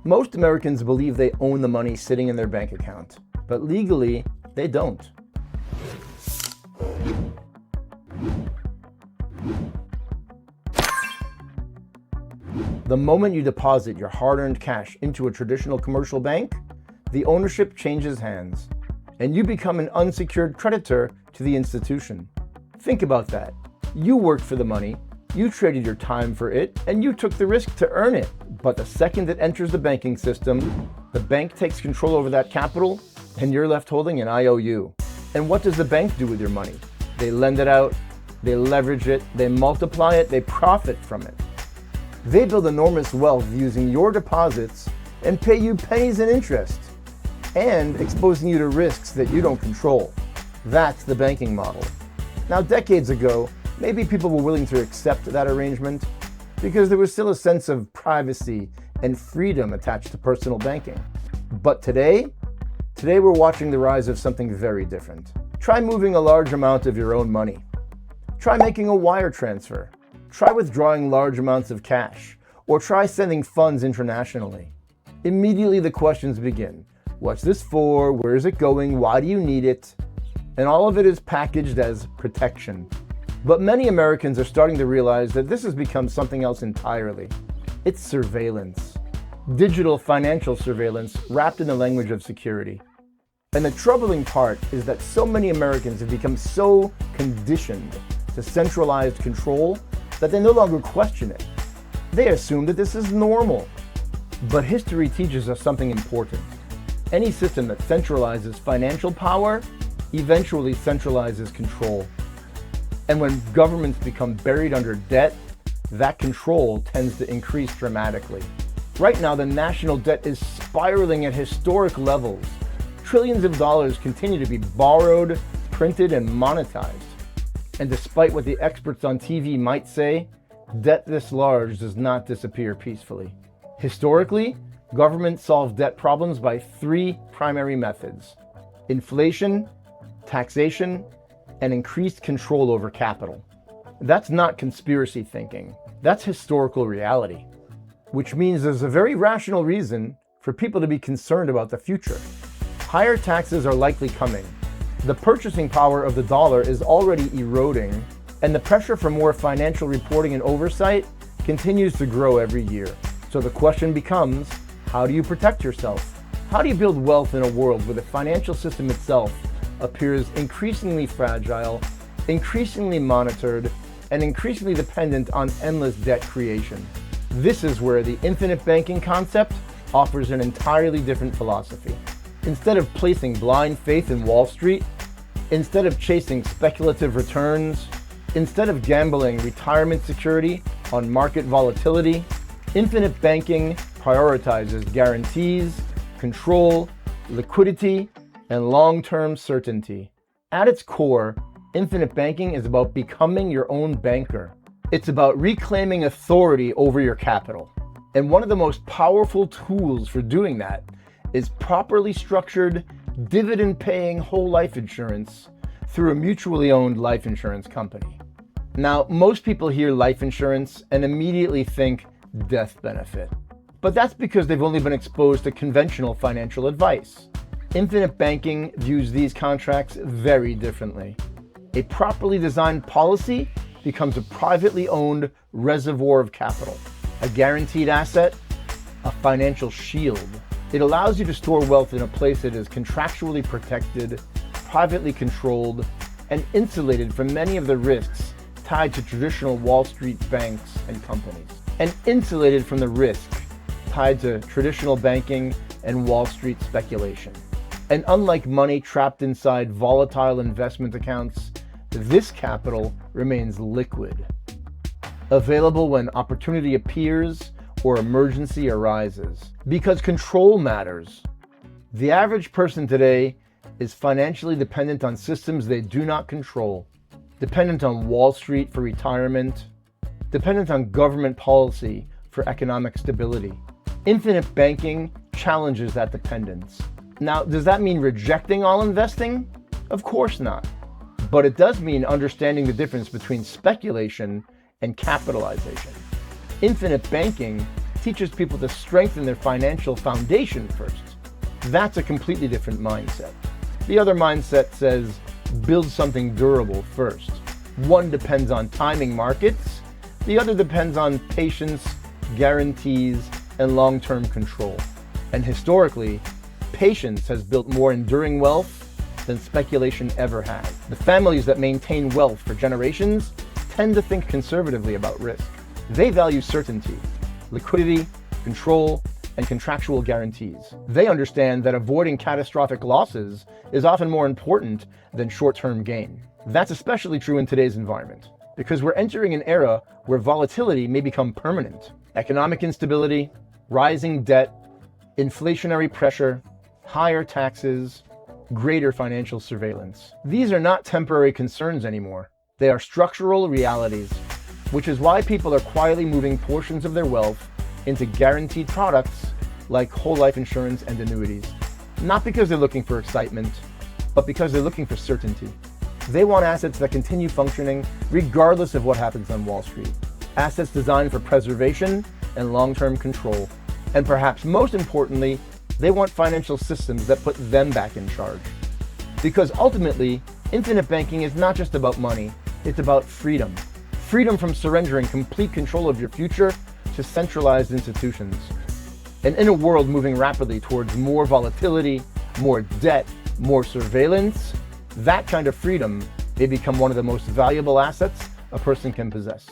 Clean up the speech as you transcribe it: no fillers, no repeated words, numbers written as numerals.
Most Americans believe they own the money sitting in their bank account, but legally, they don't. The moment you deposit your hard-earned cash into a traditional commercial bank, the ownership changes hands, and you become an unsecured creditor to the institution. Think about that. You worked for the money, you traded your time for it, and you took the risk to earn it. But the second it enters the banking system, the bank takes control over that capital, and you're left holding an IOU. And what does the bank do with your money? They lend it out, they leverage it, they multiply it, they profit from it. They build enormous wealth using your deposits and pay you pennies in interest, and exposing you to risks that you don't control. That's the banking model. Now, decades ago, maybe people were willing to accept that arrangement because there was still a sense of privacy and freedom attached to personal banking. But today we're watching the rise of something very different. Try moving a large amount of your own money. Try making a wire transfer. Try withdrawing large amounts of cash, or try sending funds internationally. Immediately the questions begin. What's this for? Where is it going? Why do you need it? And all of it is packaged as protection. But many Americans are starting to realize that this has become something else entirely. It's surveillance. Digital financial surveillance wrapped in the language of security. And the troubling part is that so many Americans have become so conditioned to centralized control that they no longer question it. They assume that this is normal. But history teaches us something important. Any system that centralizes financial power eventually centralizes control. And when governments become buried under debt, that control tends to increase dramatically. Right now, the national debt is spiraling at historic levels. Trillions of dollars continue to be borrowed, printed, and monetized. And despite what the experts on TV might say, debt this large does not disappear peacefully. Historically, governments solve debt problems by three primary methods: inflation, taxation, and increased control over capital. That's not conspiracy thinking. That's historical reality, which means there's a very rational reason for people to be concerned about the future. Higher taxes are likely coming. The purchasing power of the dollar is already eroding, and the pressure for more financial reporting and oversight continues to grow every year. So the question becomes, how do you protect yourself? How do you build wealth in a world where the financial system itself appears increasingly fragile, increasingly monitored, and increasingly dependent on endless debt creation? This is where the infinite banking concept offers an entirely different philosophy. Instead of placing blind faith in Wall Street, instead of chasing speculative returns, instead of gambling retirement security on market volatility, infinite banking prioritizes guarantees, control, liquidity, and long-term certainty. At its core, infinite banking is about becoming your own banker. It's about reclaiming authority over your capital. And one of the most powerful tools for doing that is properly structured, dividend-paying whole life insurance through a mutually owned life insurance company. Now, most people hear life insurance and immediately think death benefit. But that's because they've only been exposed to conventional financial advice. Infinite banking views these contracts very differently. A properly designed policy becomes a privately owned reservoir of capital, a guaranteed asset, a financial shield. It allows you to store wealth in a place that is contractually protected, privately controlled, and insulated from many of the risks tied to traditional Wall Street banks and companies, and insulated from the risk tied to traditional banking and Wall Street speculation. And unlike money trapped inside volatile investment accounts, this capital remains liquid, available when opportunity appears or emergency arises. Because control matters. The average person today is financially dependent on systems they do not control, dependent on Wall Street for retirement, dependent on government policy for economic stability. Infinite banking challenges that dependence. Now, does that mean rejecting all investing? Of course not. But it does mean understanding the difference between speculation and capitalization. Infinite banking teaches people to strengthen their financial foundation first. That's a completely different mindset. The other mindset says, build something durable first. One depends on timing markets, the other depends on patience, guarantees, and long-term control. And historically, patience has built more enduring wealth than speculation ever has. The families that maintain wealth for generations tend to think conservatively about risk. They value certainty, liquidity, control, and contractual guarantees. They understand that avoiding catastrophic losses is often more important than short-term gain. That's especially true in today's environment, because we're entering an era where volatility may become permanent. Economic instability, rising debt, inflationary pressure, higher taxes, greater financial surveillance. These are not temporary concerns anymore. They are structural realities, which is why people are quietly moving portions of their wealth into guaranteed products like whole life insurance and annuities. Not because they're looking for excitement, but because they're looking for certainty. They want assets that continue functioning regardless of what happens on Wall Street. Assets designed for preservation and long-term control. And perhaps most importantly, they want financial systems that put them back in charge. Because ultimately, infinite banking is not just about money, it's about freedom. Freedom from surrendering complete control of your future to centralized institutions. And in a world moving rapidly towards more volatility, more debt, more surveillance, that kind of freedom may become one of the most valuable assets a person can possess.